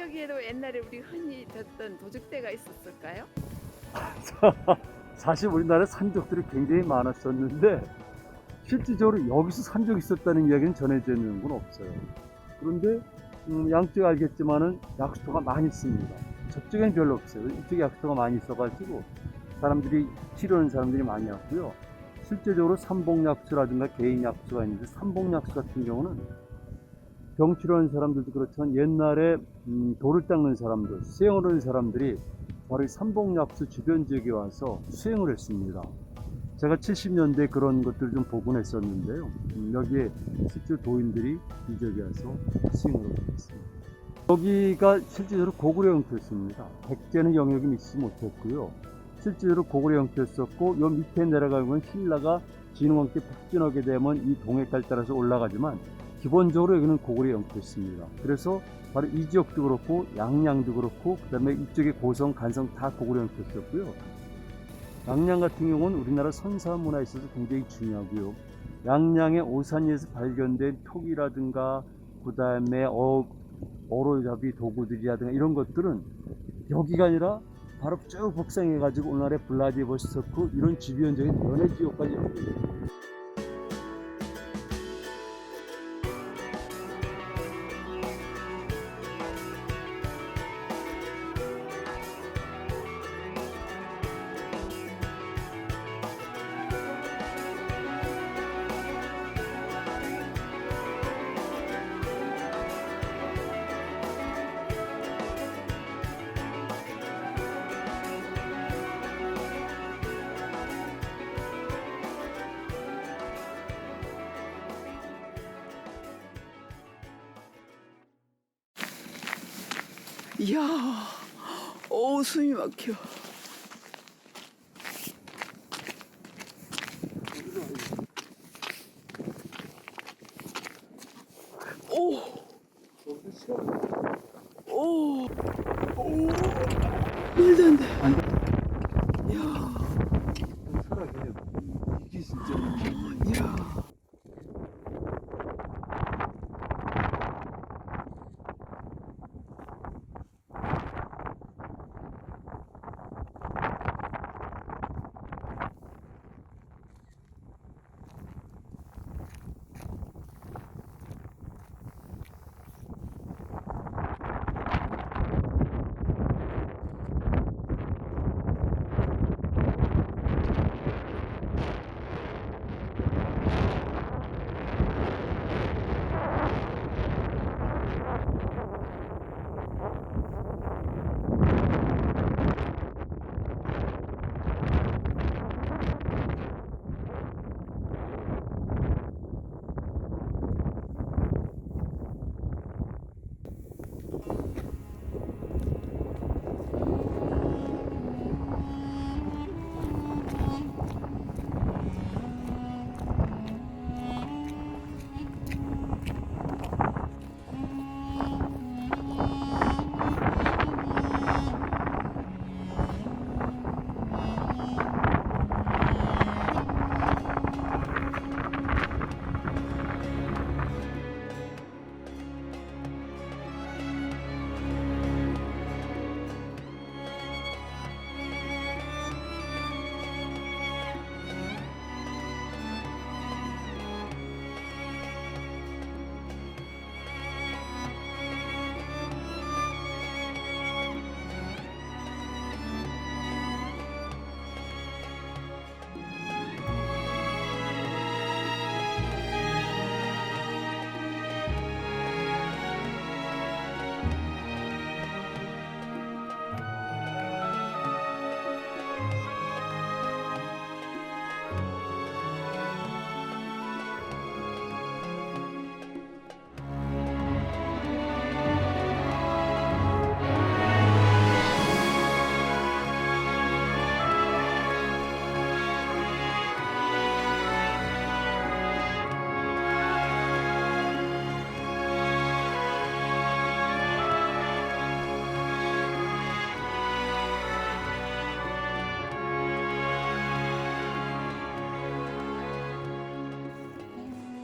여기에도 옛날에 우리 흔히 듣던 도둑대가 있었을까요? 사실 우리나라에 산적들이 굉장히 많았었는데 실질적으로 여기서 산적이 있었다는 이야기는 전해져 있는 건 없어요. 그런데 양쪽에 알겠지만은 약수터가 많이 있습니다. 저쪽에는 별로 없어요. 이쪽에 약수터가 많이 있어가지고 사람들이 치료하는 사람들이 많이 왔고요. 실제적으로 삼봉약수라든가 개인약수가 있는데 삼봉약수 같은 경우는 병 치료하는 사람들도 그렇지만 옛날에 돌을 닦는 사람들, 수행을 하는 사람들이 바로 이 삼봉약수 주변 지역에 와서 수행을 했습니다. 제가 70년대 그런 것들을 좀 보곤 했었는데요. 여기에 실제 도인들이 이 지역에 와서 수행을 하고 있습니다. 여기가 실제로 고구려 형태였습니다. 백제는 영역이 미치지 못했고요. 실제로 고구려 형태였었고, 요 밑에 내려가면 신라가 진흥왕 때 북진하게 되면 이 동해달 따라서 올라가지만 기본적으로 여기는 고구려 형태였습니다. 그래서 바로 이 지역도 그렇고 양양도 그렇고 그 다음에 이쪽에 고성, 간성 다 고구려 형태였었고요. 양양 같은 경우는 우리나라 선사 문화에 있어서 굉장히 중요하고요. 양양의 오산리에서 발견된 톡이라든가 그 다음에 어로잡이 도구들이라든가 이런 것들은 여기가 아니라 바로 쭉 북상해 가지고 오늘날의 블라디보스토크 이런 주변적인 연해 지역까지 연결돼요. 이야, 오, 숨이 막혀. 오, 오, 오, 말도 안 돼. 이야, 살아계요. 이게 진짜. 이야.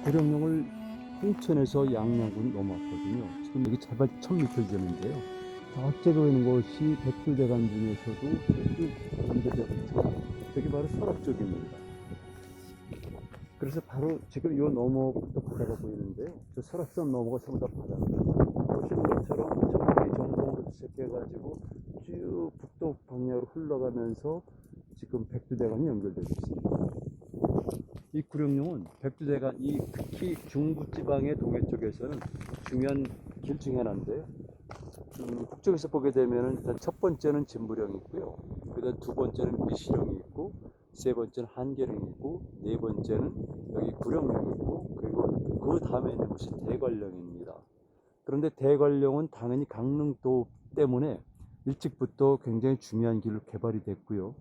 고령령을 홍천에서 양양군 넘어왔거든요. 지금 여기 제발 1000m 되는데요. 과학적으로 있는 것이 백두대간 중에서도 쭉 연결되어 있죠. 저기 바로 서랍 쪽입니다. 그래서 바로 지금 이 너머부터 바다가 보이는데요. 저 설악산 너머가 전부 다 바다입니다. 보시는 것처럼 저기 정동으로 시작해가지고 쭉 북동 방향으로 흘러가면서 지금 백두대간이 연결되어 있습니다. 이 구룡령은 백두대간, 이 특히 중부지방의 동해 쪽에서는 중요한 길 중에 하나인데요. 북쪽에서 보게 되면 일단 첫 번째는 진부령이 있고요. 그다음 두 번째는 미시령이 있고, 세 번째는 한계령이 있고, 네 번째는 여기 구룡령이 있고, 그리고 그 다음에 있는 것이 대관령입니다. 그런데 대관령은 당연히 강릉도 때문에 일찍부터 굉장히 중요한 길로 개발이 됐고요.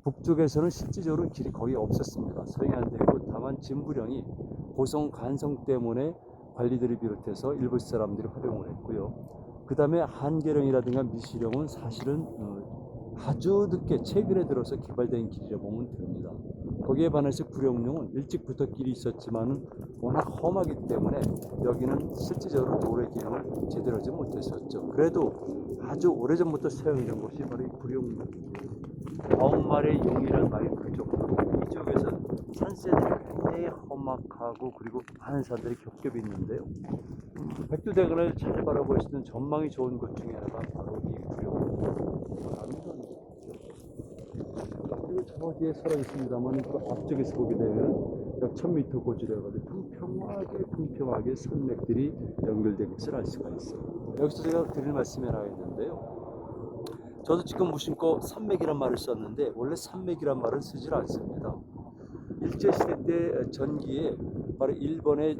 북쪽에서는 실질적으로 길이 거의 없었습니다. 사용이 안 되고, 다만 진부령이 고성 간성 때문에 관리들을 비롯해서 일부 사람들이 활용을 했고요. 그 다음에 한계령이라든가 미시령은 사실은 아주 늦게 최근에 들어서 개발된 길이라 보면 됩니다. 거기에 반해서 구룡령은 일찍부터 길이 있었지만 워낙 험하기 때문에 여기는 실질적으로 도로 기능을 제대로 하지 못했었죠. 그래도 아주 오래전부터 사용된 것이 바로 이 구룡령입니다. 9마리의 용이라는 말이 들 정도로 이 지역에서는 산세들이 굉장히 험악하고 그리고 많은 산들이 겹겹이 있는데요. 백두대간을 잘 바라볼 수 있는 전망이 좋은 곳 중에 하나가 바로 이 구룡령입니다. 그리고 저 뒤에 사람 있습니다만 그 앞쪽에서 보게 되면 약 1000m 고지를 해가지고 평평하게 산맥들이 연결된 것을 알 수가 있어요. 여기서 제가 드릴 말씀이 하나 있는데요. 저도 지금 무심코 산맥이란 말을 썼는데 원래 산맥이란 말은 쓰질 않습니다. 일제시대 때 전기에 바로 일본의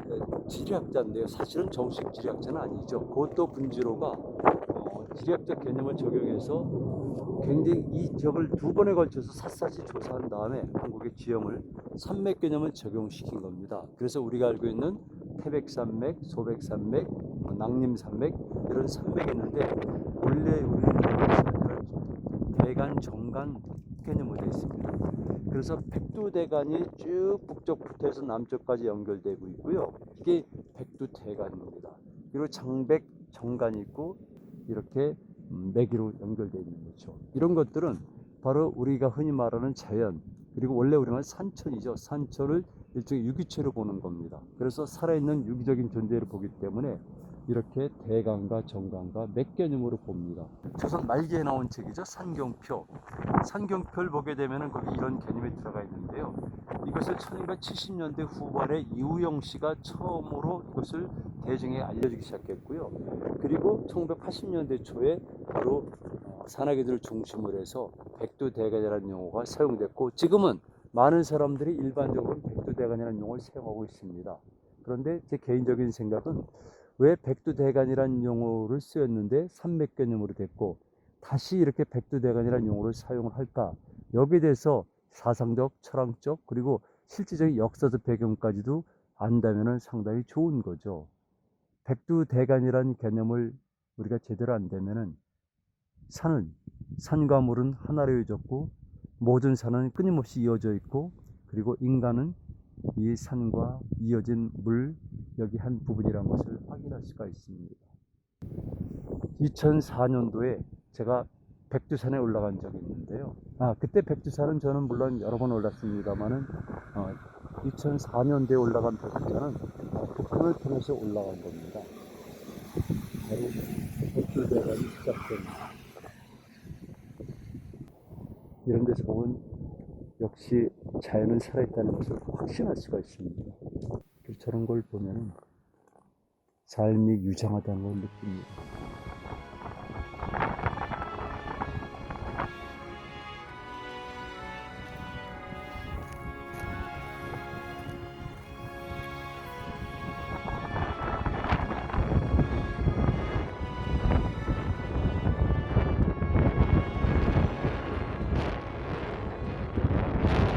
지리학자인데요. 사실은 정식 지리학자는 아니죠. 그것도 분지로가 지리학적 개념을 적용해서 굉장히 이 지역을 두 번에 걸쳐서 샅샅이 조사한 다음에 한국의 지형을 산맥 개념을 적용시킨 겁니다. 그래서 우리가 알고 있는 태백산맥, 소백산맥, 낭림산맥 이런 산맥이 있는데 원래 우리는 대간, 정간 개념으로 되어 있습니다. 그래서 백두대간이 쭉 북쪽부터 해서 남쪽까지 연결되고 있고요. 이게 백두대간입니다. 그리고 장백, 정간이 있고 이렇게 매기로 연결되어 있는 거죠. 이런 것들은 바로 우리가 흔히 말하는 자연, 그리고 원래 우리는 산천이죠. 산천을 일종의 유기체로 보는 겁니다. 그래서 살아있는 유기적인 존재를 보기 때문에 이렇게 대간과 정간과 맥 개념으로 봅니다. 조선 말기에 나온 책이죠. 산경표. 산경표를 보게 되면 거기 이런 개념이 들어가 있는데요. 이것을 1970년대 후반에 이우영 씨가 처음으로 이것을 대중에 알려주기 시작했고요. 그리고 1980년대 초에 바로 산악인들을 중심으로 해서 백두대간이라는 용어가 사용됐고, 지금은 많은 사람들이 일반적으로 백두대간이라는 용어를 사용하고 있습니다. 그런데 제 개인적인 생각은 왜 백두대간이라는 용어를 쓰였는데 산맥 개념으로 됐고 다시 이렇게 백두대간이라는 용어를 사용을 할까? 여기에 대해서 사상적, 철학적, 그리고 실질적인 역사적 배경까지도 안다면 상당히 좋은 거죠. 백두대간이라는 개념을 우리가 제대로 안다면 산과 물은 하나로 이어졌고 모든 산은 끊임없이 이어져 있고, 그리고 인간은 이 산과 이어진 물, 여기 한 부분이라는 것을 확인할 수가 있습니다. 2004년도에 제가 백두산에 올라간 적이 있는데요. 그때 백두산은 저는 물론 여러 번 올랐습니다만은 2004년도에 올라간 백두산은 북한을 통해서 올라간 겁니다. 바로 백두대간이 시작됩니다. 이런 데서 보면 역시 자연은 살아있다는 것을 확신할 수가 있습니다. 저런 걸 보면 삶이 유장하다는 걸 느낍니다.